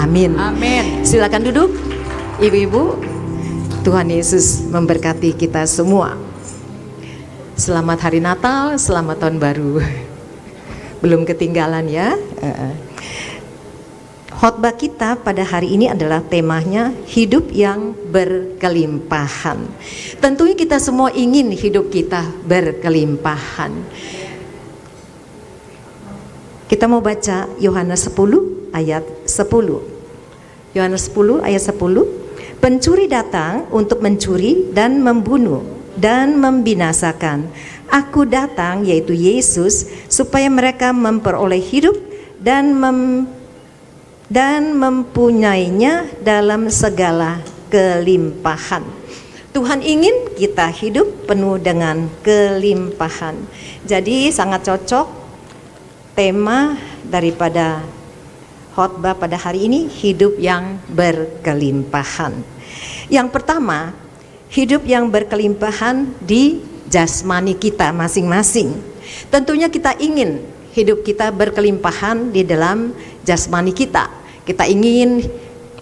Amin. Amin. Silakan duduk, ibu-ibu. Tuhan Yesus memberkati kita semua. Selamat Hari Natal, selamat Tahun Baru. Belum ketinggalan ya. Khotbah kita pada hari ini adalah temanya hidup yang berkelimpahan. Tentunya kita semua ingin hidup kita berkelimpahan. Kita mau baca Yohanes 10 ayat 10. Yohanes 10 ayat 10. Pencuri datang untuk mencuri dan membunuh dan membinasakan. Aku datang, yaitu Yesus, supaya mereka memperoleh hidup dan mempunyainya dalam segala kelimpahan. Tuhan ingin kita hidup penuh dengan kelimpahan. Jadi sangat cocok tema daripada khotbah pada hari ini, hidup yang berkelimpahan. Yang pertama, hidup yang berkelimpahan di jasmani kita masing-masing. Tentunya kita ingin hidup kita berkelimpahan di dalam jasmani kita. Kita ingin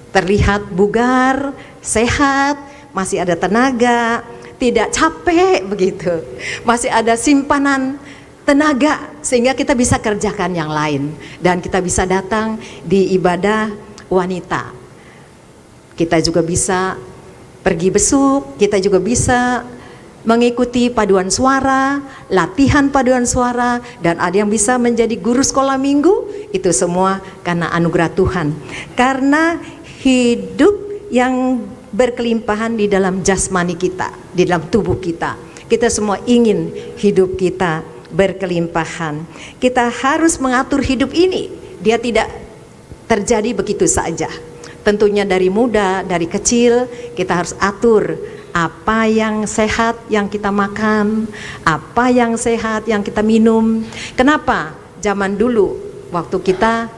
terlihat bugar, sehat, masih ada tenaga, tidak capek begitu. Masih ada simpanan tenaga sehingga kita bisa kerjakan yang lain dan kita bisa datang di ibadah wanita. Kita juga bisa pergi besuk, kita juga bisa mengikuti paduan suara, latihan paduan suara, dan ada yang bisa menjadi guru sekolah minggu. Itu semua karena anugerah Tuhan. Karena hidup yang berkelimpahan di dalam jasmani kita, di dalam tubuh kita. Kita semua ingin hidup kita berkelimpahan. Kita harus mengatur hidup ini. Dia tidak terjadi begitu saja. Tentunya dari muda, dari kecil kita harus atur apa yang sehat yang kita makan, apa yang sehat yang kita minum. Kenapa? Zaman dulu waktu kita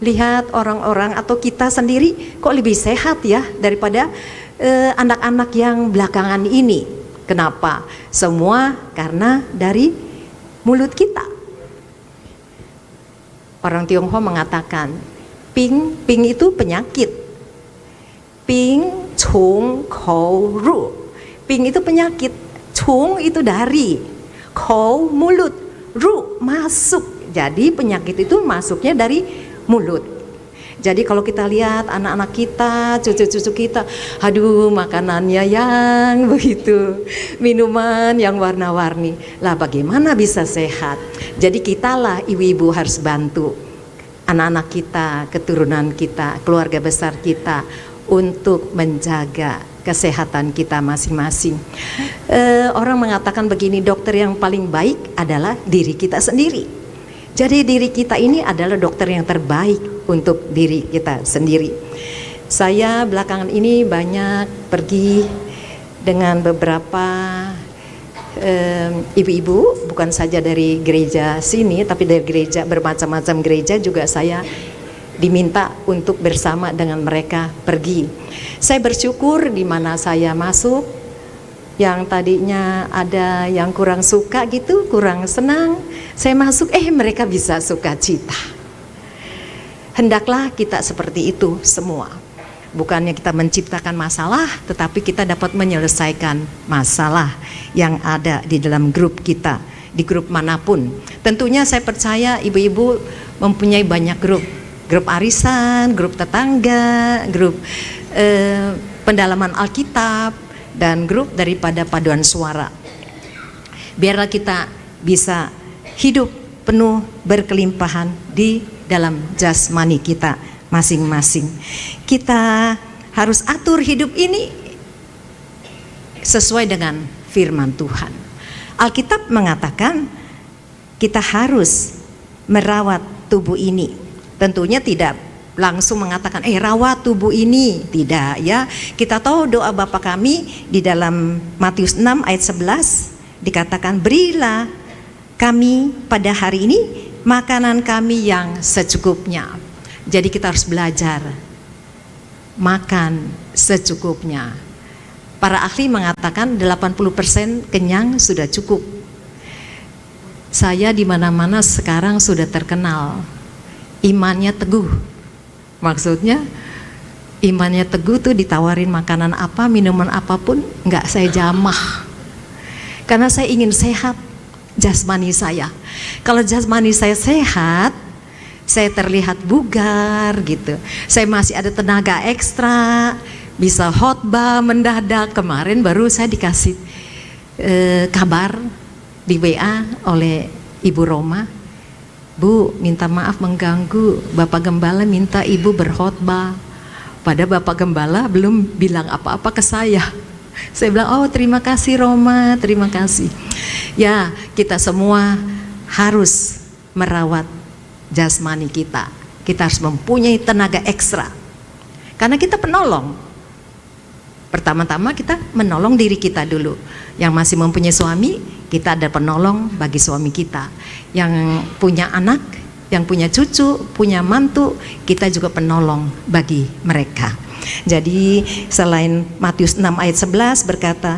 lihat orang-orang atau kita sendiri kok lebih sehat ya daripada anak-anak yang belakangan ini. Kenapa? Semua karena dari mulut kita. Orang Tionghoa mengatakan ping itu penyakit. Ping chung kou ru. Ping itu penyakit, chung itu dari, kou mulut, ru masuk. Jadi penyakit itu masuknya dari mulut. Jadi kalau kita lihat anak-anak kita, cucu-cucu kita, aduh makanannya yang begitu, minuman yang warna-warni. Lah bagaimana bisa sehat? Jadi kitalah ibu-ibu harus bantu anak-anak kita, keturunan kita, keluarga besar kita untuk menjaga kesehatan kita masing-masing. Orang mengatakan begini, dokter yang paling baik adalah diri kita sendiri. Jadi diri kita ini adalah dokter yang terbaik untuk diri kita sendiri. Saya belakangan ini banyak pergi dengan beberapa ibu-ibu, bukan saja dari gereja sini, tapi dari gereja bermacam-macam gereja juga saya diminta untuk bersama dengan mereka pergi. Saya bersyukur di mana saya masuk, yang tadinya ada yang kurang suka gitu, kurang senang, saya masuk, mereka bisa sukacita. Hendaklah kita seperti itu semua. Bukannya kita menciptakan masalah, tetapi kita dapat menyelesaikan masalah yang ada di dalam grup kita, di grup manapun. Tentunya saya percaya ibu-ibu mempunyai banyak grup arisan, grup tetangga, grup pendalaman Alkitab, dan grup daripada paduan suara. Biarlah kita bisa hidup penuh berkelimpahan di dalam jasmani kita masing-masing. Kita harus atur hidup ini sesuai dengan firman Tuhan. Alkitab mengatakan kita harus merawat tubuh ini. Tentunya tidak langsung mengatakan rawat tubuh ini, tidak ya. Kita tahu doa Bapa kami di dalam Matius 6 ayat 11 dikatakan, berilah kami pada hari ini makanan kami yang secukupnya. Jadi kita harus belajar makan secukupnya. Para ahli mengatakan 80% kenyang sudah cukup. Saya di mana-mana sekarang sudah terkenal imannya teguh. Maksudnya Imannya teguh tuh, ditawarin makanan apa, minuman apapun, nggak saya jamah. Karena saya ingin sehat jasmani saya. Kalau jasmani saya sehat, saya terlihat bugar gitu. Saya masih ada tenaga ekstra, bisa khotbah mendadak. Kemarin baru saya dikasih kabar di WA oleh Ibu Roma, Bu, minta maaf mengganggu, Bapak Gembala minta Ibu berkhotbah. Pada Bapak Gembala belum bilang apa-apa ke saya. Saya bilang, oh terima kasih Roma, terima kasih. Ya, kita semua harus merawat jasmani kita. Kita harus mempunyai tenaga ekstra. Karena kita penolong. Pertama-tama kita menolong diri kita dulu. Yang masih mempunyai suami, kita ada penolong bagi suami kita. Yang punya anak, yang punya cucu, punya mantu, kita juga penolong bagi mereka. Jadi selain Matius 6 ayat 11 berkata,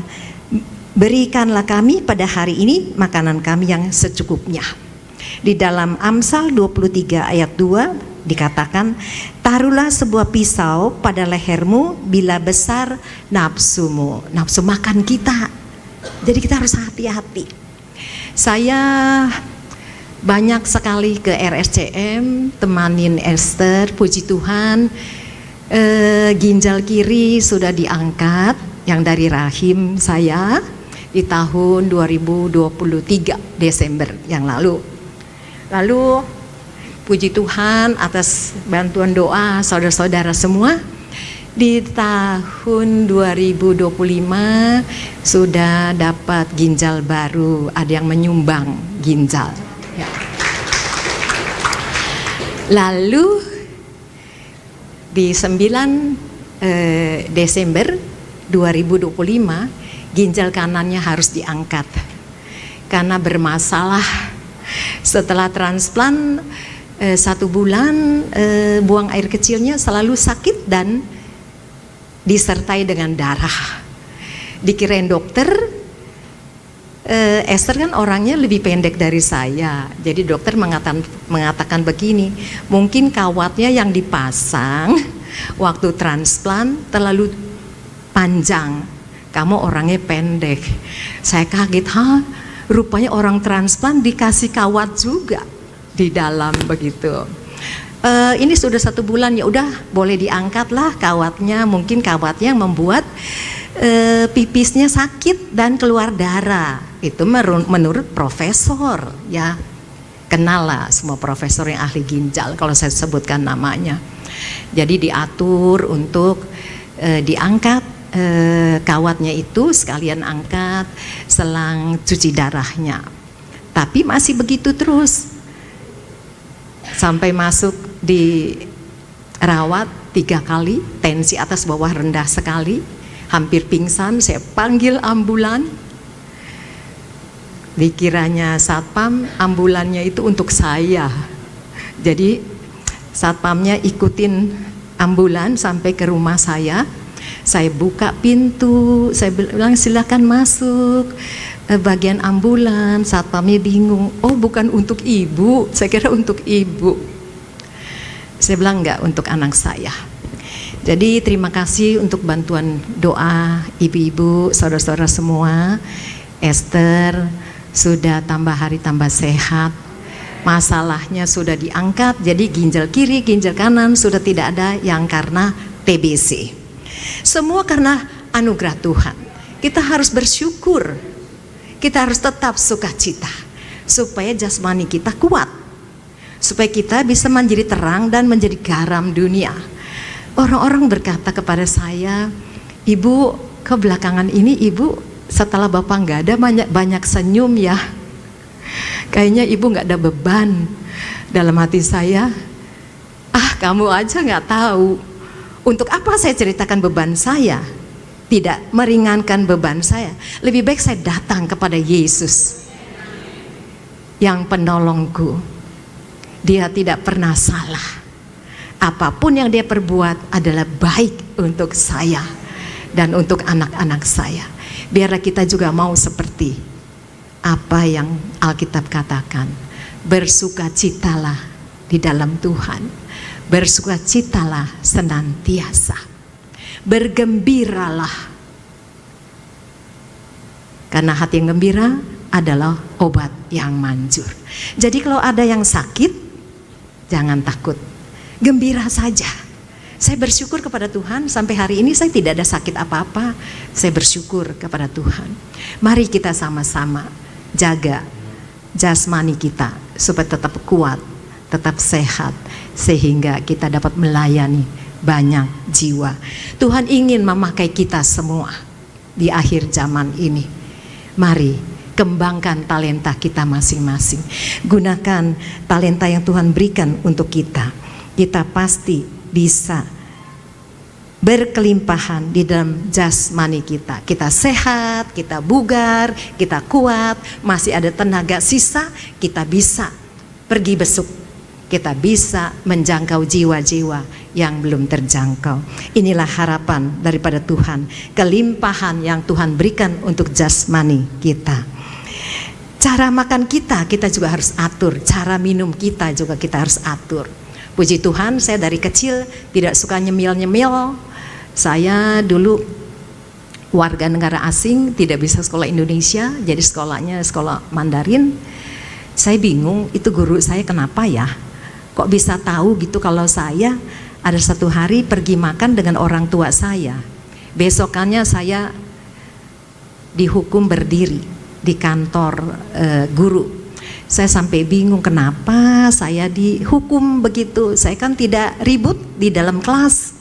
berikanlah kami pada hari ini makanan kami yang secukupnya. Di dalam Amsal 23 ayat 2 dikatakan, taruhlah sebuah pisau pada lehermu bila besar nafsumu, nafsu makan kita. Jadi kita harus hati-hati. Saya banyak sekali ke RSCM, temanin Esther, puji Tuhan. Ginjal kiri sudah diangkat yang dari rahim saya di tahun 2023 Desember yang lalu. Lalu puji Tuhan atas bantuan doa saudara-saudara semua, di tahun 2025 sudah dapat ginjal baru, ada yang menyumbang ginjal ya. Lalu di 9 Desember 2025 ginjal kanannya harus diangkat karena bermasalah. Setelah transplant 1 bulan buang air kecilnya selalu sakit dan disertai dengan darah. Dikirain dokter, Esther kan orangnya lebih pendek dari saya. Jadi dokter mengatakan begini, mungkin kawatnya yang dipasang waktu transplant terlalu panjang. Kamu orangnya pendek. Saya kaget, rupanya orang transplant dikasih kawat juga di dalam begitu. Ini sudah 1 bulan, ya udah boleh diangkat lah kawatnya. Mungkin kawatnya yang membuat pipisnya sakit dan keluar darah. Itu menurut profesor ya. Kenal lah semua profesor yang ahli ginjal kalau saya sebutkan namanya. Jadi diatur untuk diangkat kawatnya itu, sekalian angkat selang cuci darahnya. Tapi masih begitu terus sampai masuk di rawat 3 kali, tensi atas bawah rendah sekali, hampir pingsan. Saya panggil ambulan, dikiranya satpam, ambulannya itu untuk saya. Jadi satpamnya ikutin ambulan sampai ke rumah saya. Saya buka pintu, saya bilang silakan masuk. Bagian ambulan, satpamnya bingung. Oh, bukan untuk ibu, saya kira untuk ibu. Saya bilang enggak, untuk anak saya. Jadi terima kasih untuk bantuan doa ibu-ibu, saudara-saudara semua. Esther sudah tambah hari tambah sehat. Masalahnya sudah diangkat, jadi ginjal kiri, ginjal kanan sudah tidak ada yang karena TBC. Semua karena anugerah Tuhan. Kita harus bersyukur. Kita harus tetap sukacita supaya jasmani kita kuat, supaya kita bisa menjadi terang dan menjadi garam dunia. Orang-orang berkata kepada saya, ibu kebelakangan ini ibu setelah bapak nggak ada banyak senyum ya. Kayaknya ibu nggak ada beban. Dalam hati saya, kamu aja nggak tahu. Untuk apa saya ceritakan beban saya? Tidak meringankan beban saya. Lebih baik saya datang kepada Yesus yang penolongku. Dia tidak pernah salah. Apapun yang dia perbuat adalah baik untuk saya dan untuk anak-anak saya. Biarlah kita juga mau seperti apa yang Alkitab katakan. Bersukacitalah di dalam Tuhan. bersukacitalah senantiasa, bergembiralah, karena hati yang gembira adalah obat yang manjur. Jadi kalau ada yang sakit, jangan takut, gembira saja. Saya bersyukur kepada Tuhan, sampai hari ini saya tidak ada sakit apa-apa. Saya bersyukur kepada Tuhan. Mari kita sama-sama jaga jasmani kita supaya tetap kuat, tetap sehat, sehingga kita dapat melayani banyak jiwa. Tuhan ingin memakai kita semua di akhir zaman ini. Mari kembangkan talenta kita masing-masing. Gunakan talenta yang Tuhan berikan untuk kita. Kita pasti bisa berkelimpahan di dalam jasmani kita. Kita sehat, kita bugar, kita kuat, masih ada tenaga sisa, kita bisa pergi besuk. Kita bisa menjangkau jiwa-jiwa yang belum terjangkau. Inilah harapan daripada Tuhan, kelimpahan yang Tuhan berikan untuk jasmani kita. Cara makan kita juga harus atur, cara minum kita juga kita harus atur. Puji Tuhan, saya dari kecil tidak suka nyemil-nyemil. Saya dulu warga negara asing, tidak bisa sekolah Indonesia, jadi sekolahnya sekolah Mandarin. Saya bingung, itu guru saya kenapa ya? Kok bisa tahu gitu kalau saya ada satu hari pergi makan dengan orang tua saya. Besokannya saya dihukum berdiri di kantor guru. Saya sampai bingung kenapa saya dihukum begitu. Saya kan tidak ribut di dalam kelas.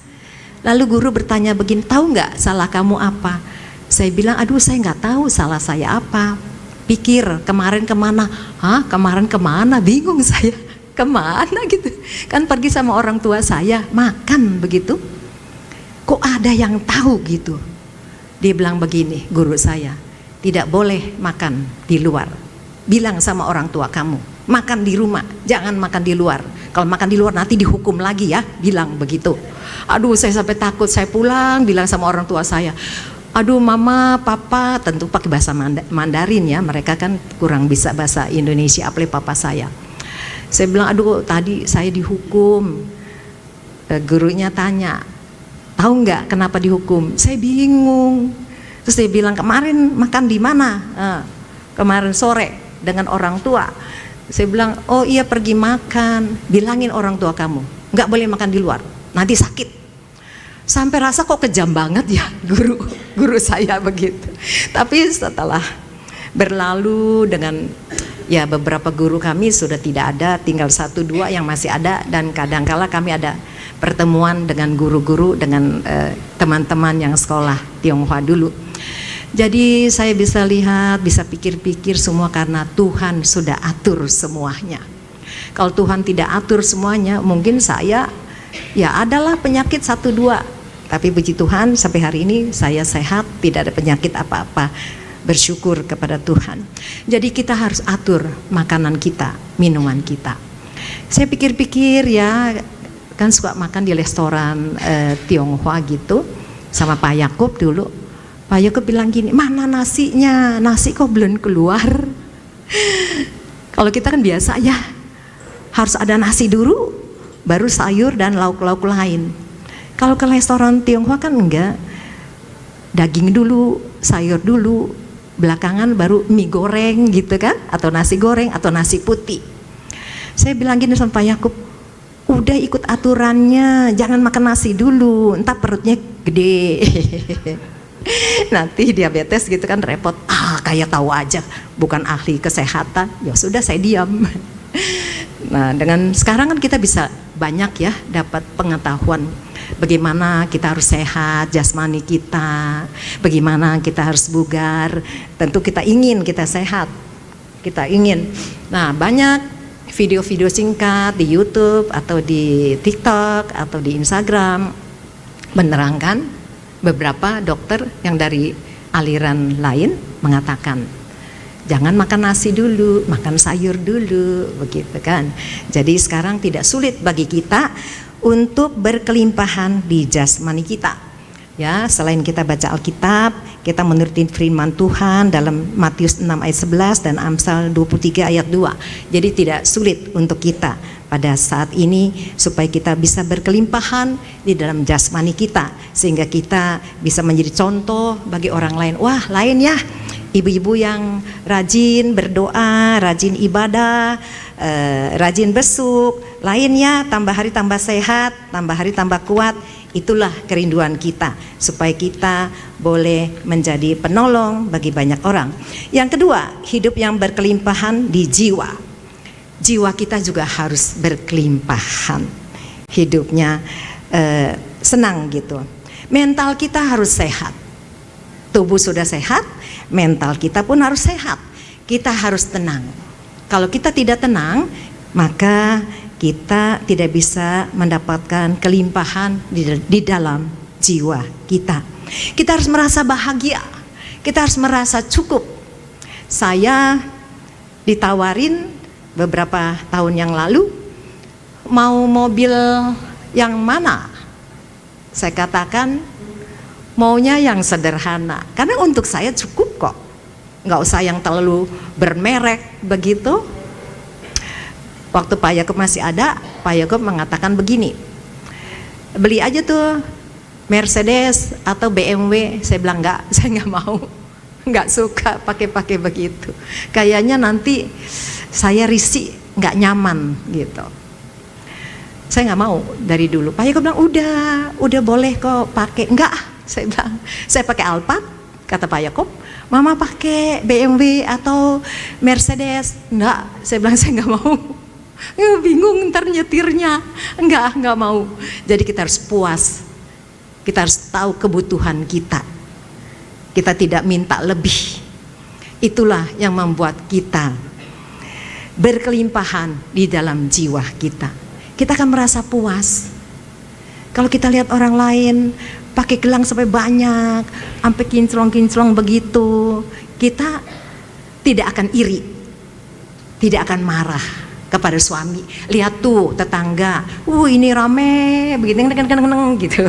Lalu guru bertanya begini, tahu nggak salah kamu apa? Saya bilang, aduh saya nggak tahu salah saya apa. Pikir kemarin kemana? Kemarin kemana? Bingung saya. Kemana gitu, kan pergi sama orang tua saya makan begitu, kok ada yang tahu gitu. Dia bilang begini, guru saya, tidak boleh makan di luar, bilang sama orang tua kamu, makan di rumah, jangan makan di luar. Kalau makan di luar nanti dihukum lagi ya, bilang begitu. Aduh saya sampai takut, saya pulang bilang sama orang tua saya, aduh mama, papa, tentu pakai bahasa Mandarin ya, mereka kan kurang bisa bahasa Indonesia, apalagi papa saya. Saya bilang, aduh tadi saya dihukum. Gurunya tanya, tahu nggak kenapa dihukum? Saya bingung. Terus dia bilang, kemarin makan di mana? Kemarin sore dengan orang tua. Saya bilang, oh iya pergi makan. Bilangin orang tua kamu, nggak boleh makan di luar, nanti sakit. Sampai rasa kok kejam banget ya guru saya begitu. Tapi setelah berlalu dengan ya beberapa guru kami sudah tidak ada, tinggal 1-2 yang masih ada, dan kadangkala kami ada pertemuan dengan guru-guru, dengan teman-teman yang sekolah Tionghoa dulu. Jadi saya bisa lihat, bisa pikir-pikir semua karena Tuhan sudah atur semuanya. Kalau Tuhan tidak atur semuanya, mungkin saya ya adalah penyakit 1-2, tapi puji Tuhan sampai hari ini saya sehat, tidak ada penyakit apa-apa. Bersyukur kepada Tuhan. Jadi kita harus atur makanan kita, minuman kita. Saya pikir-pikir ya, kan suka makan di restoran Tionghoa gitu sama Pak Yakub dulu. Pak Yakub bilang gini, mana nasinya? Nasi kok belum keluar? Kalau kita kan biasa ya, harus ada nasi dulu, baru sayur dan lauk-lauk lain. Kalau ke restoran Tionghoa kan enggak, daging dulu, sayur dulu, belakangan baru mie goreng gitu kan, atau nasi goreng atau nasi putih. Saya bilang gini sama Pak Yakub, udah ikut aturannya, jangan makan nasi dulu, entar perutnya gede. Nanti diabetes gitu kan repot. Kayak tahu aja, bukan ahli kesehatan. Ya sudah saya diam. Nah dengan sekarang kan kita bisa banyak ya dapat pengetahuan bagaimana kita harus sehat jasmani kita, bagaimana kita harus bugar. Tentu kita ingin kita sehat, kita ingin. Nah banyak video-video singkat di YouTube atau di TikTok atau di Instagram menerangkan, beberapa dokter yang dari aliran lain mengatakan jangan makan nasi dulu, makan sayur dulu, begitu kan. Jadi sekarang tidak sulit bagi kita untuk berkelimpahan di jasmani kita. Ya, selain kita baca Alkitab, kita menuruti firman Tuhan dalam Matius 6 ayat 11 dan Amsal 23 ayat 2. Jadi tidak sulit untuk kita pada saat ini supaya kita bisa berkelimpahan di dalam jasmani kita, sehingga kita bisa menjadi contoh bagi orang lain. Wah, lain ya, ibu-ibu yang rajin berdoa, rajin ibadah, rajin besuk, lainnya tambah hari tambah sehat, tambah hari tambah kuat. Itulah kerinduan kita, supaya kita boleh menjadi penolong bagi banyak orang. Yang kedua, hidup yang berkelimpahan di jiwa. Jiwa kita juga harus berkelimpahan, hidupnya senang gitu. Mental kita harus sehat. Tubuh sudah sehat, mental kita pun harus sehat. Kita harus tenang. Kalau kita tidak tenang, maka kita tidak bisa mendapatkan kelimpahan di dalam jiwa kita. Kita harus merasa bahagia, kita harus merasa cukup. Saya ditawarin beberapa tahun yang lalu, mau mobil yang mana? Saya katakan maunya yang sederhana, karena untuk saya cukup kok, nggak usah yang terlalu bermerek begitu. Waktu Pak Yakub masih ada, Pak Yakub mengatakan begini, beli aja tuh Mercedes atau BMW. Saya bilang enggak, saya nggak mau, nggak suka pakai begitu. Kayaknya nanti saya risih, nggak nyaman gitu. Saya nggak mau dari dulu. Pak Yakub bilang udah boleh kok pakai. Enggak, saya bilang saya pakai Alphard. Kata Pak Yakub, Mama pakai BMW atau Mercedes. Enggak, saya bilang saya nggak mau. Bingung ntar nyetirnya. Enggak mau. Jadi kita harus puas, kita harus tahu kebutuhan kita, kita tidak minta lebih. Itulah yang membuat kita berkelimpahan di dalam jiwa kita. Kita akan merasa puas. Kalau kita lihat orang lain pakai gelang sampai banyak, sampai kinclong-kinclong begitu, kita tidak akan iri, tidak akan marah kepada suami. Lihat tuh tetangga, ini rame begitu, gitu.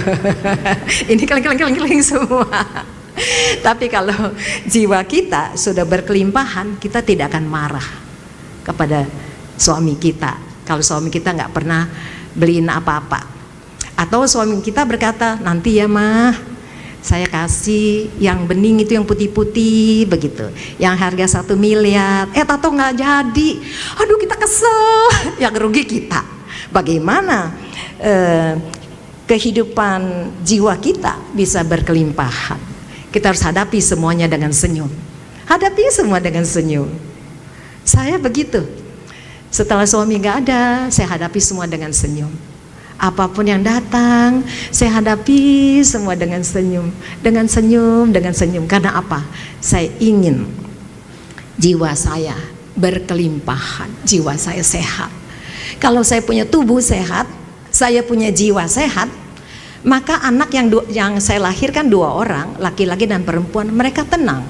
Ini keleng semua. Tapi kalau jiwa kita sudah berkelimpahan, kita tidak akan marah kepada suami kita. Kalau suami kita nggak pernah beliin apa-apa, atau suami kita berkata, nanti ya mah, saya kasih yang bening itu, yang putih-putih begitu, yang harga 1 miliar, tato nggak jadi, aduh kita kesel, yang rugi kita. Bagaimana kehidupan jiwa kita bisa berkelimpahan? Kita harus hadapi semuanya dengan senyum. Hadapi semua dengan senyum. Saya begitu. Setelah suami nggak ada, saya hadapi semua dengan senyum. Apapun yang datang, saya hadapi semua dengan senyum, dengan senyum, dengan senyum. Karena apa? Saya ingin jiwa saya berkelimpahan, jiwa saya sehat. Kalau saya punya tubuh sehat, saya punya jiwa sehat, maka anak yang saya lahirkan 2 orang, laki-laki dan perempuan, mereka tenang.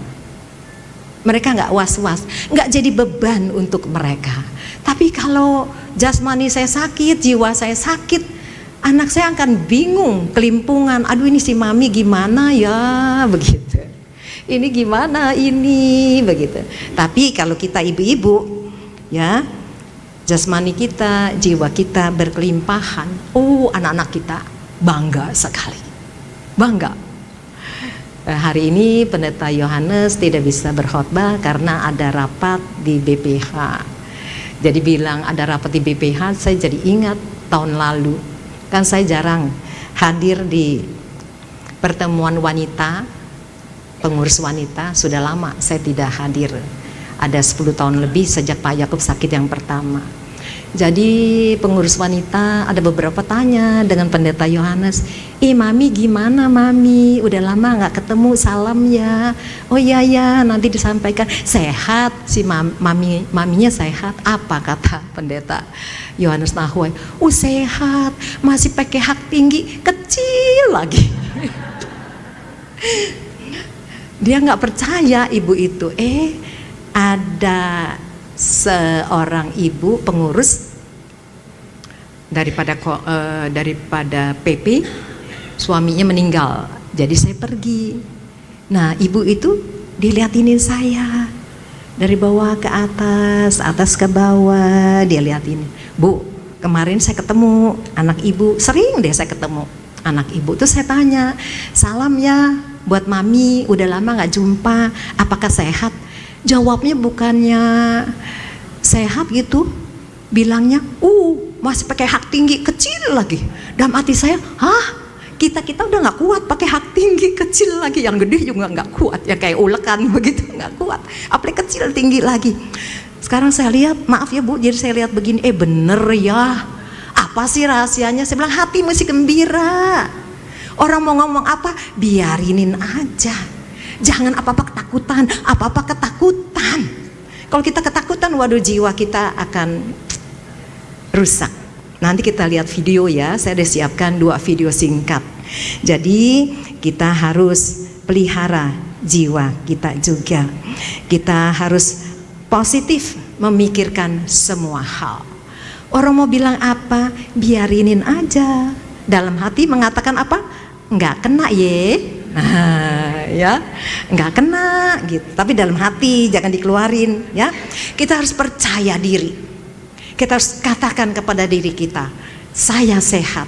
Mereka nggak was-was, nggak jadi beban untuk mereka. Tapi kalau jasmani saya sakit, jiwa saya sakit, anak saya akan bingung, kelimpungan. Aduh, ini si mami gimana ya, begitu. Ini gimana ini, begitu. Tapi kalau kita ibu-ibu, ya, jasmani kita, jiwa kita berkelimpahan. Anak-anak kita bangga sekali, bangga. Hari ini Pendeta Yohanes tidak bisa berkhotbah karena ada rapat di BPH. Jadi bilang ada rapat di BPH, saya jadi ingat tahun lalu. Kan saya jarang hadir di pertemuan wanita, pengurus wanita, sudah lama saya tidak hadir. Ada 10 tahun lebih sejak Pak Yakub sakit yang pertama. Jadi pengurus wanita ada beberapa tanya dengan Pendeta Yohanes, mami gimana mami, udah lama nggak ketemu, salam ya. Oh iya ya, nanti disampaikan. Sehat si maminya sehat. Apa kata Pendeta Yohanes Nahuai? Sehat, masih pakai hak tinggi, kecil lagi. Dia nggak percaya ibu itu. Ada seorang ibu pengurus daripada PP, suaminya meninggal Jadi saya pergi. Nah, ibu itu dilihatinin saya dari bawah ke atas, atas ke bawah, dia liatin. Bu, kemarin saya ketemu anak ibu, sering deh saya ketemu anak ibu. Terus saya tanya, salam ya buat mami, udah lama gak jumpa, apakah sehat? Jawabnya bukannya sehat gitu, bilangnya, masih pakai hak tinggi kecil lagi. Dalam hati saya, kita udah nggak kuat pakai hak tinggi kecil lagi, yang gede juga nggak kuat, ya kayak ulekan begitu nggak kuat, apalagi kecil tinggi lagi. Sekarang saya lihat, maaf ya Bu, jadi saya lihat begini, bener ya, apa sih rahasianya? Saya bilang hati mesti gembira. Orang mau ngomong apa, biarinin aja, jangan apa-apa ketakutan, apa-apa ketakutan. Kalau kita ketakutan, waduh, jiwa kita akan rusak. Nanti kita lihat video ya, saya udah siapkan 2 video singkat. Jadi kita harus pelihara jiwa kita juga. Kita harus positif memikirkan semua hal. Orang mau bilang apa, biarinin aja. Dalam hati mengatakan apa? Nggak kena ya, nggak kena gitu. Tapi dalam hati jangan dikeluarin ya. Kita harus percaya diri. Kita harus katakan kepada diri kita, saya sehat,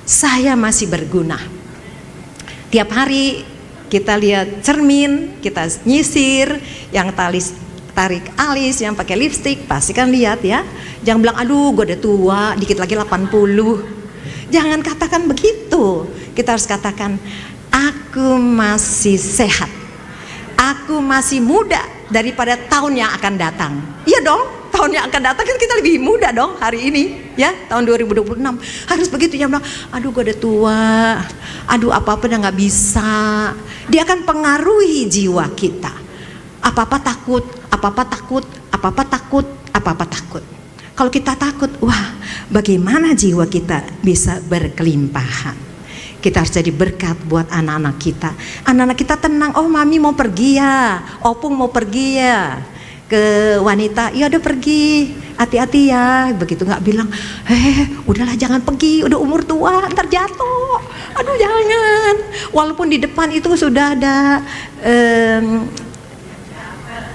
saya masih berguna. Tiap hari kita lihat cermin, kita nyisir, yang tarik alis, yang pakai lipstik, pasti kan lihat ya. Jangan bilang, aduh gue udah tua, dikit lagi 80. Jangan katakan begitu. Kita harus katakan, aku masih sehat, aku masih muda daripada tahun yang akan datang. Iya dong, tahun yang akan datang kita lebih muda dong hari ini ya, tahun 2026 harus begitu. Yang bilang, aduh gue udah tua, aduh apa-apa udah gak bisa. Dia akan pengaruhi jiwa kita. Apa-apa takut, apa-apa takut, apa-apa takut, apa-apa takut. Kalau kita takut, wah bagaimana jiwa kita bisa berkelimpahan. Kita harus jadi berkat buat anak-anak kita. Anak-anak kita tenang, oh mami mau pergi ya, opung mau pergi ya ke wanita, ya udah pergi, hati-hati ya, begitu. Nggak bilang, udahlah jangan pergi, udah umur tua, ntar jatuh, aduh jangan. Walaupun di depan itu sudah ada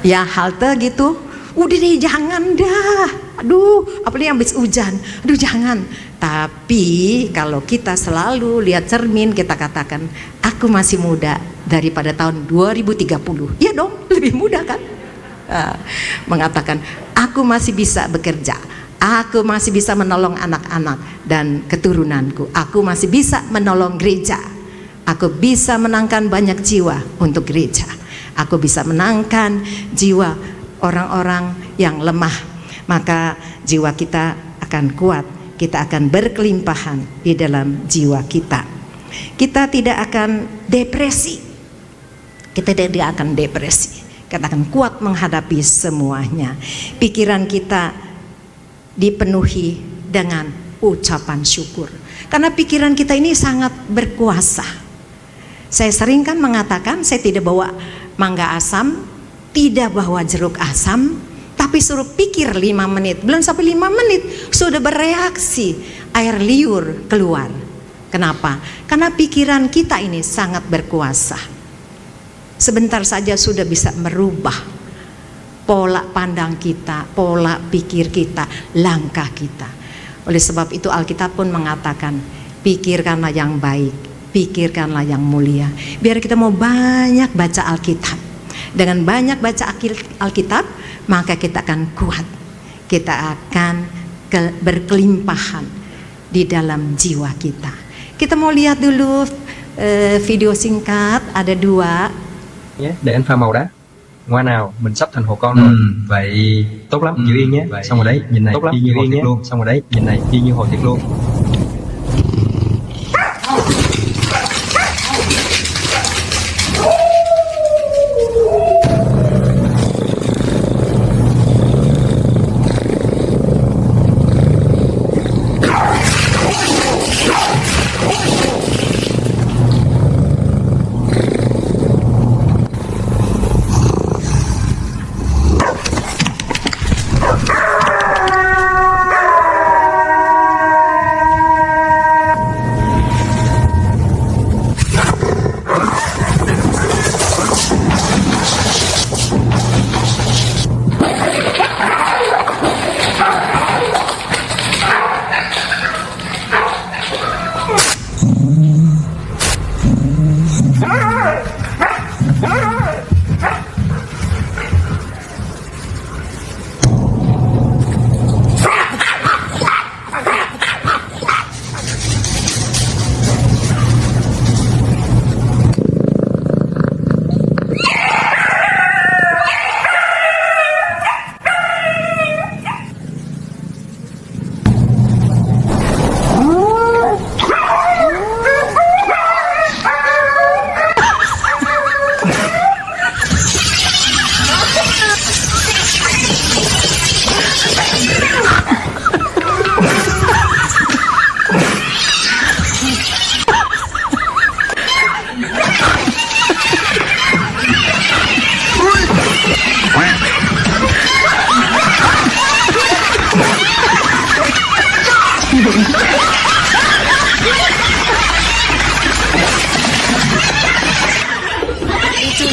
ya halte gitu, udah deh jangan dah, aduh apalagi yang habis hujan, aduh jangan. Tapi kalau kita selalu lihat cermin, kita katakan, aku masih muda daripada tahun 2030, ya dong, lebih muda kan. Mengatakan aku masih bisa bekerja, aku masih bisa menolong anak-anak dan keturunanku, aku masih bisa menolong gereja, aku bisa menangkan banyak jiwa untuk gereja, aku bisa menangkan jiwa orang-orang yang lemah. Maka jiwa kita akan kuat, kita akan berkelimpahan di dalam jiwa kita. Kita tidak akan depresi, kita tidak akan depresi. Kita akan kuat menghadapi semuanya. Pikiran kita dipenuhi dengan ucapan syukur. Karena pikiran kita ini sangat berkuasa. Saya sering kan mengatakan, saya tidak bawa mangga asam, tidak bawa jeruk asam, tapi suruh pikir 5 menit. Belum sampai 5 menit sudah bereaksi, air liur keluar. Kenapa? Karena pikiran kita ini sangat berkuasa. Sebentar saja sudah bisa merubah pola pandang kita, pola pikir kita, langkah kita. Oleh sebab itu Alkitab pun mengatakan, pikirkanlah yang baik, pikirkanlah yang mulia. Biar kita mau banyak baca Alkitab. Dengan banyak baca Alkitab, maka kita akan kuat, kita akan berkelimpahan di dalam jiwa kita. Kita mau lihat dulu video singkat, ada 2. Nhé, để anh pha màu đá. Ngoa nào mình sắp thành hồ con rồi. Vậy tốt lắm, giữ yên nhé. Vậy xong rồi đấy, nhìn này, tốt lắm, y như hồ thiệt luôn. Xong rồi đấy, nhìn này, y như hồ thiệt luôn.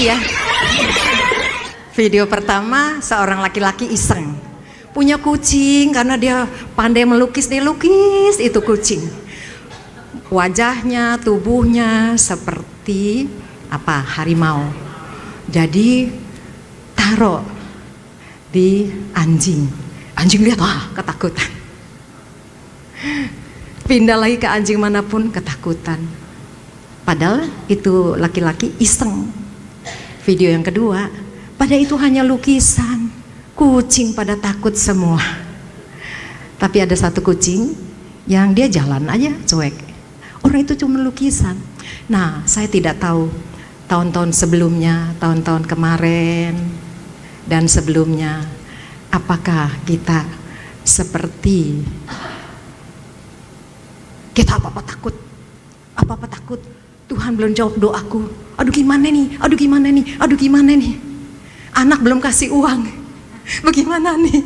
laki-laki ya. Video pertama, seorang laki-laki iseng punya kucing karena dia pandai melukis, dia lukis itu kucing. Wajahnya, tubuhnya seperti harimau. Jadi taruh di anjing. Anjing lihat, wah, ketakutan. Pindah lagi ke anjing manapun, ketakutan. Padahal itu laki-laki iseng. Video yang kedua, padahal itu hanya lukisan. Kucing pada takut semua. Tapi ada satu kucing yang dia jalan aja cuek. Orang itu cuma lukisan. Nah, saya tidak tahu tahun-tahun sebelumnya, tahun-tahun kemarin dan sebelumnya, apakah kita seperti kita apa-apa takut, Tuhan belum jawab doaku, aduh gimana nih, anak belum kasih uang, bagaimana nih,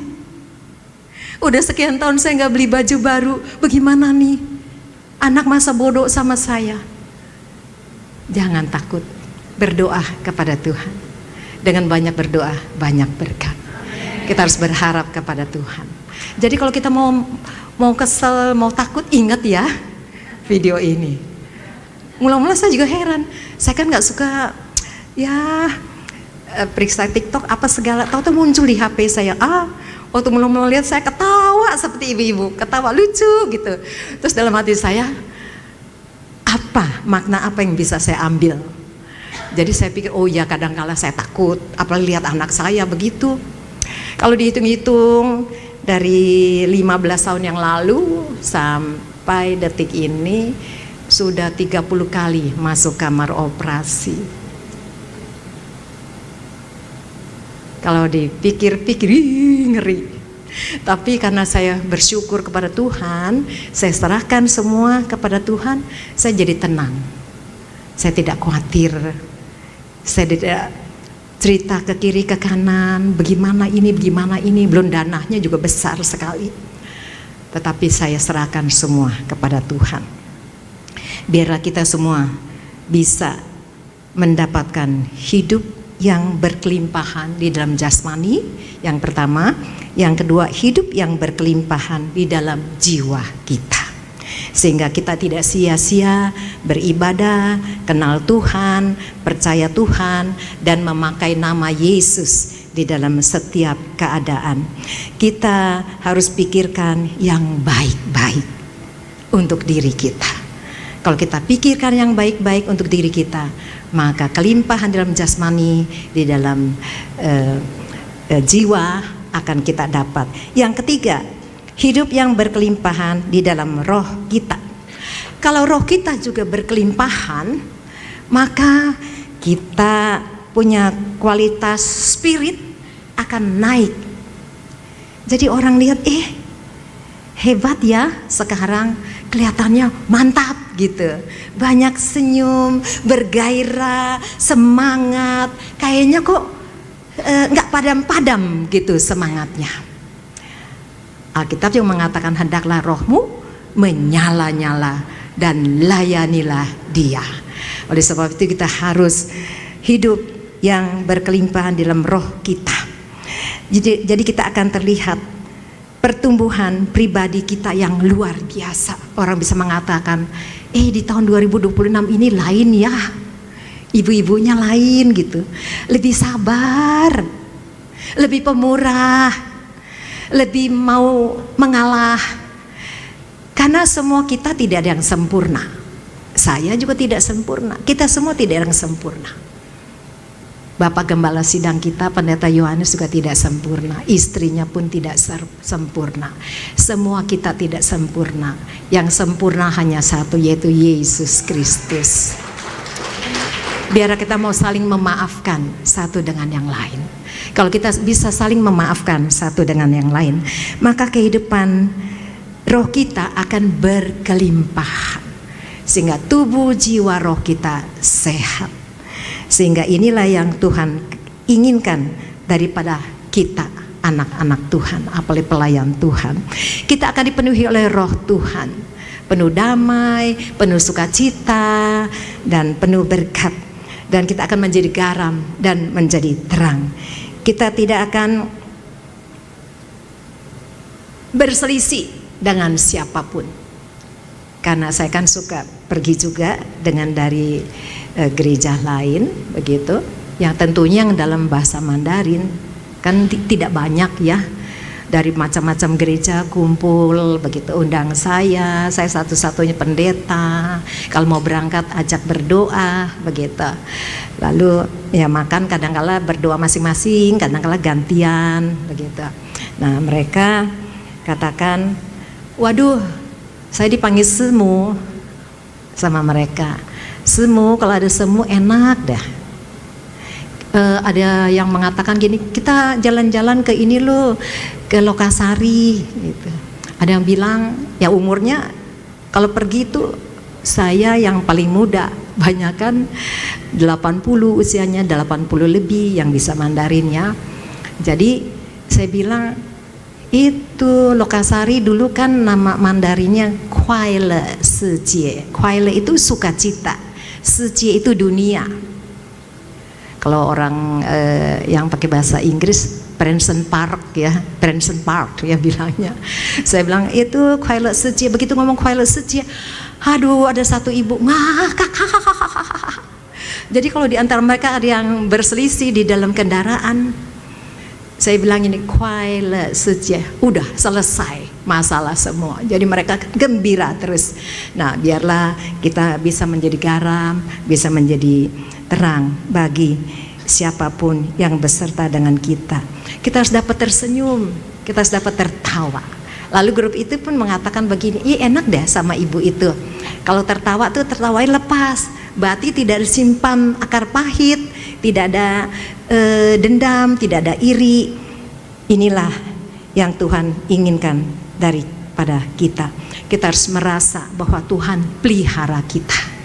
udah sekian tahun saya nggak beli baju baru, bagaimana nih, anak masa bodoh sama saya. Jangan takut, berdoa kepada Tuhan. Dengan banyak berdoa, banyak berkat. Kita harus berharap kepada Tuhan. Jadi kalau kita mau kesel, mau takut, ingat ya video ini. Mula-mula saya juga heran. Saya kan nggak suka periksa TikTok apa segala. Tahu-tahu muncul di HP saya. Waktu mula-mula lihat saya ketawa seperti ibu-ibu, ketawa lucu gitu. Terus dalam hati saya, makna apa yang bisa saya ambil? Jadi saya pikir, oh ya kadang-kala saya takut, apalagi lihat anak saya begitu. Kalau dihitung-hitung dari 15 tahun yang lalu sampai detik ini sudah 30 kali masuk kamar operasi. Kalau dipikir-pikir, ngeri. Tapi karena saya bersyukur kepada Tuhan, saya serahkan semua kepada Tuhan, saya jadi tenang. Saya tidak khawatir. Saya tidak cerita ke kiri ke kanan, bagaimana ini, belum dananya juga besar sekali. Tetapi saya serahkan semua kepada Tuhan. Biarlah kita semua bisa mendapatkan hidup yang berkelimpahan di dalam jasmani, yang pertama. Yang kedua, hidup yang berkelimpahan di dalam jiwa kita. Sehingga kita tidak sia-sia beribadah, kenal Tuhan, percaya Tuhan, dan memakai nama Yesus di dalam setiap keadaan. Kita harus pikirkan yang baik-baik untuk diri kita. Kalau kita pikirkan yang baik-baik untuk diri kita, maka kelimpahan dalam jasmani, di dalam jiwa akan kita dapat. Yang ketiga, hidup yang berkelimpahan di dalam roh kita. Kalau roh kita juga berkelimpahan, maka kita punya kualitas spirit akan naik. Jadi orang lihat, hebat ya, sekarang kelihatannya mantap gitu. Banyak senyum, bergairah, semangat. Kayaknya kok nggak padam-padam gitu semangatnya. Alkitab yang mengatakan hendaklah rohmu menyala-nyala dan layanilah Dia. Oleh sebab itu kita harus hidup yang berkelimpahan dalam roh kita. Jadi kita akan terlihat pertumbuhan pribadi kita yang luar biasa. Orang bisa mengatakan, di tahun 2026 ini lain ya. Ibu-ibunya lain gitu, lebih sabar, lebih pemurah, lebih mau mengalah. Karena semua kita tidak ada yang sempurna. Saya juga tidak sempurna, kita semua tidak ada yang sempurna. Bapak Gembala Sidang kita, Pendeta Yohanes juga tidak sempurna, istrinya pun tidak sempurna. Semua kita tidak sempurna. Yang sempurna hanya satu, yaitu Yesus Kristus. Biar kita mau saling memaafkan satu dengan yang lain. Kalau kita bisa saling memaafkan satu dengan yang lain, maka kehidupan roh kita akan berkelimpahan. Sehingga tubuh, jiwa, roh kita sehat. Sehingga inilah yang Tuhan inginkan daripada kita, anak-anak Tuhan, apalagi pelayan Tuhan. Kita akan dipenuhi oleh roh Tuhan, penuh damai, penuh sukacita, dan penuh berkat. dan kita akan menjadi garam dan menjadi terang. Kita tidak akan berselisih dengan siapapun. Karena saya kan suka pergi juga dengan dari gereja lain begitu, yang tentunya yang dalam bahasa Mandarin kan tidak banyak ya. Dari macam-macam gereja kumpul begitu, undang saya satu-satunya pendeta, kalau mau berangkat ajak berdoa begitu. Lalu ya makan kadang-kala berdoa masing-masing, kadang-kala gantian begitu. Nah mereka katakan, waduh saya dipanggil semu sama mereka. Semu, kalau ada semu enak dah. Ada yang mengatakan gini, kita jalan-jalan ke ini loh, ke Lokasari gitu. Ada yang bilang ya umurnya kalau pergi itu saya yang paling muda, banyak kan 80 usianya, 80 lebih yang bisa Mandarinnya. Jadi saya bilang itu Lokasari dulu kan nama Mandarinnya Kuaile Sijie. Kuaile itu sukacita, Sijie itu dunia. Kalau orang yang pakai bahasa Inggris Prenton Park ya, Prenton Park ya bilangnya. Saya bilang itu Kuaile Sijie. Begitu ngomong Kuaile Sijie, aduh ada satu ibu ngakak. Jadi kalau di antara mereka ada yang berselisih di dalam kendaraan, saya bilang ini Kuaile Sijie, udah selesai masalah semua. Jadi mereka gembira terus. Nah biarlah kita bisa menjadi garam, bisa menjadi terang bagi siapapun yang beserta dengan kita. Kita harus dapat tersenyum, kita harus dapat tertawa. Lalu grup itu pun mengatakan begini, iya enak deh sama ibu itu. Kalau tertawa tuh tertawain lepas, berarti tidak disimpan akar pahit, tidak ada dendam, tidak ada iri. Inilah yang Tuhan inginkan daripada kita. Kita harus merasa bahwa Tuhan pelihara kita.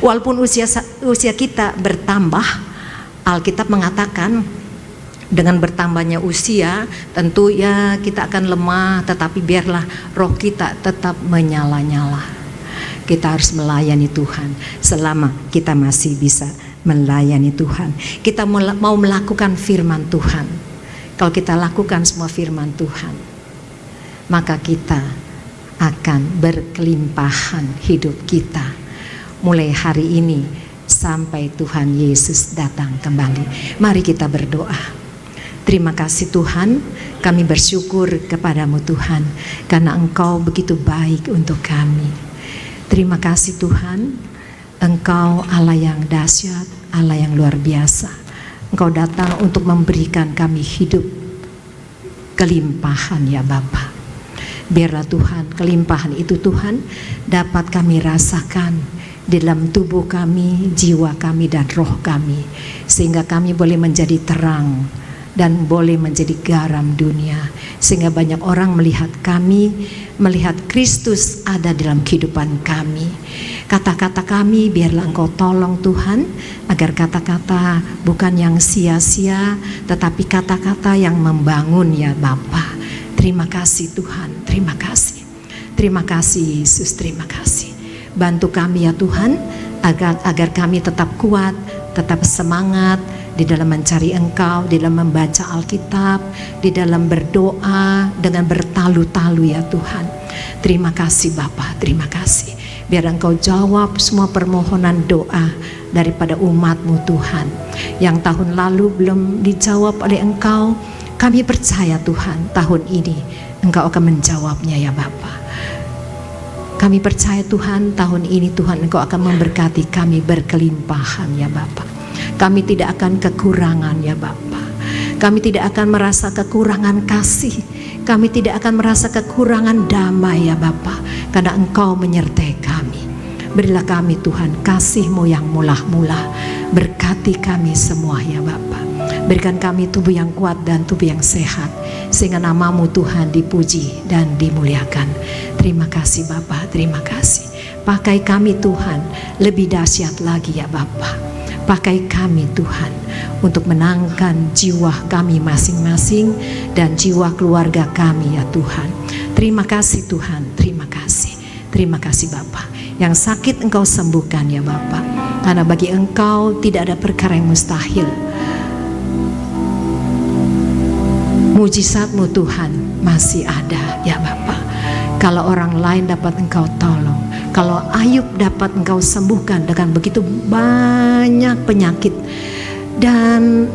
Walaupun usia kita bertambah, Alkitab mengatakan dengan bertambahnya usia tentu ya kita akan lemah, tetapi biarlah roh kita tetap menyala-nyala. Kita harus melayani Tuhan selama kita masih bisa melayani Tuhan. Kita mau melakukan firman Tuhan. Kalau kita lakukan semua firman Tuhan, maka kita akan berkelimpahan hidup kita mulai hari ini sampai Tuhan Yesus datang kembali. Mari kita berdoa. Terima kasih Tuhan, kami bersyukur kepadamu Tuhan, karena Engkau begitu baik untuk kami. Terima kasih Tuhan, Engkau Allah yang dahsyat, Allah yang luar biasa. Engkau datang untuk memberikan kami hidup kelimpahan ya Bapa. Biarlah Tuhan, kelimpahan itu Tuhan dapat kami rasakan di dalam tubuh kami, jiwa kami dan roh kami, sehingga kami boleh menjadi terang dan boleh menjadi garam dunia, sehingga banyak orang melihat kami, melihat Kristus ada dalam kehidupan kami. Kata-kata kami biarlah Engkau tolong Tuhan, agar kata-kata bukan yang sia-sia, tetapi kata-kata yang membangun ya Bapa. Terima kasih Tuhan, terima kasih. Terima kasih Yesus, terima kasih. Bantu kami ya Tuhan, agar kami tetap kuat, tetap semangat di dalam mencari Engkau, di dalam membaca Alkitab, di dalam berdoa dengan bertalu-talu ya Tuhan. Terima kasih Bapa, terima kasih. Biar Engkau jawab semua permohonan doa daripada umat-Mu Tuhan. Yang tahun lalu belum dijawab oleh Engkau, kami percaya Tuhan tahun ini Engkau akan menjawabnya ya Bapa. Kami percaya Tuhan tahun ini Tuhan Engkau akan memberkati kami berkelimpahan ya Bapa. Kami tidak akan kekurangan ya Bapa. Kami tidak akan merasa kekurangan kasih. Kami tidak akan merasa kekurangan damai ya Bapa, karena Engkau menyertai kami. Berilah kami Tuhan kasih-Mu yang mula-mula. Berkati kami semua ya Bapa. Berikan kami tubuh yang kuat dan tubuh yang sehat, sehingga nama-Mu Tuhan dipuji dan dimuliakan. Terima kasih Bapa, terima kasih. Pakai kami Tuhan lebih dahsyat lagi ya Bapa. Pakai kami Tuhan untuk menangkan jiwa kami masing-masing dan jiwa keluarga kami ya Tuhan. Terima kasih Tuhan, terima kasih. Terima kasih Bapa. Yang sakit Engkau sembuhkan ya Bapa. Karena bagi Engkau tidak ada perkara yang mustahil. Mujizat-Mu Tuhan masih ada ya Bapa. Kalau orang lain dapat Engkau tolong, kalau Ayub dapat Engkau sembuhkan dengan begitu banyak penyakit, dan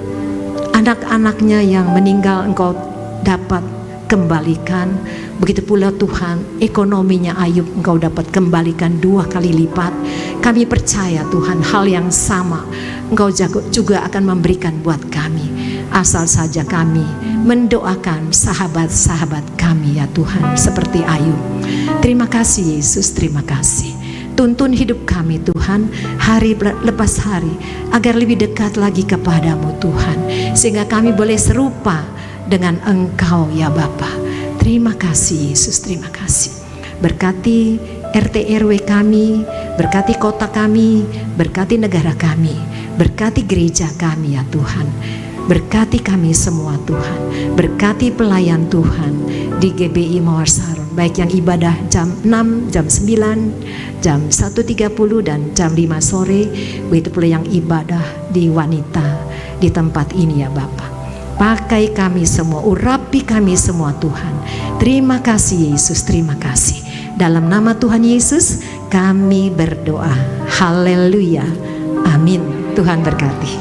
anak-anaknya yang meninggal Engkau dapat kembalikan, begitu pula Tuhan ekonominya Ayub Engkau dapat kembalikan 2 kali lipat. Kami percaya Tuhan hal yang sama Engkau juga akan memberikan buat kami, asal saja kami mendoakan sahabat-sahabat kami ya Tuhan, seperti Ayub. Terima kasih Yesus, terima kasih. Tuntun hidup kami Tuhan, hari lepas hari, agar lebih dekat lagi kepadamu Tuhan, sehingga kami boleh serupa dengan Engkau ya Bapa. Terima kasih Yesus, terima kasih. Berkati RT RW kami, berkati kota kami, berkati negara kami, berkati gereja kami ya Tuhan. Berkati kami semua Tuhan, berkati pelayan Tuhan di GBI Mawar Saron, baik yang ibadah jam 6, jam 9, jam 1.30 dan jam 5 sore, begitu pula yang ibadah di wanita di tempat ini ya Bapa. Pakai kami semua, urapi kami semua Tuhan. Terima kasih Yesus, terima kasih. Dalam nama Tuhan Yesus kami berdoa. Haleluya. Amin. Tuhan berkati.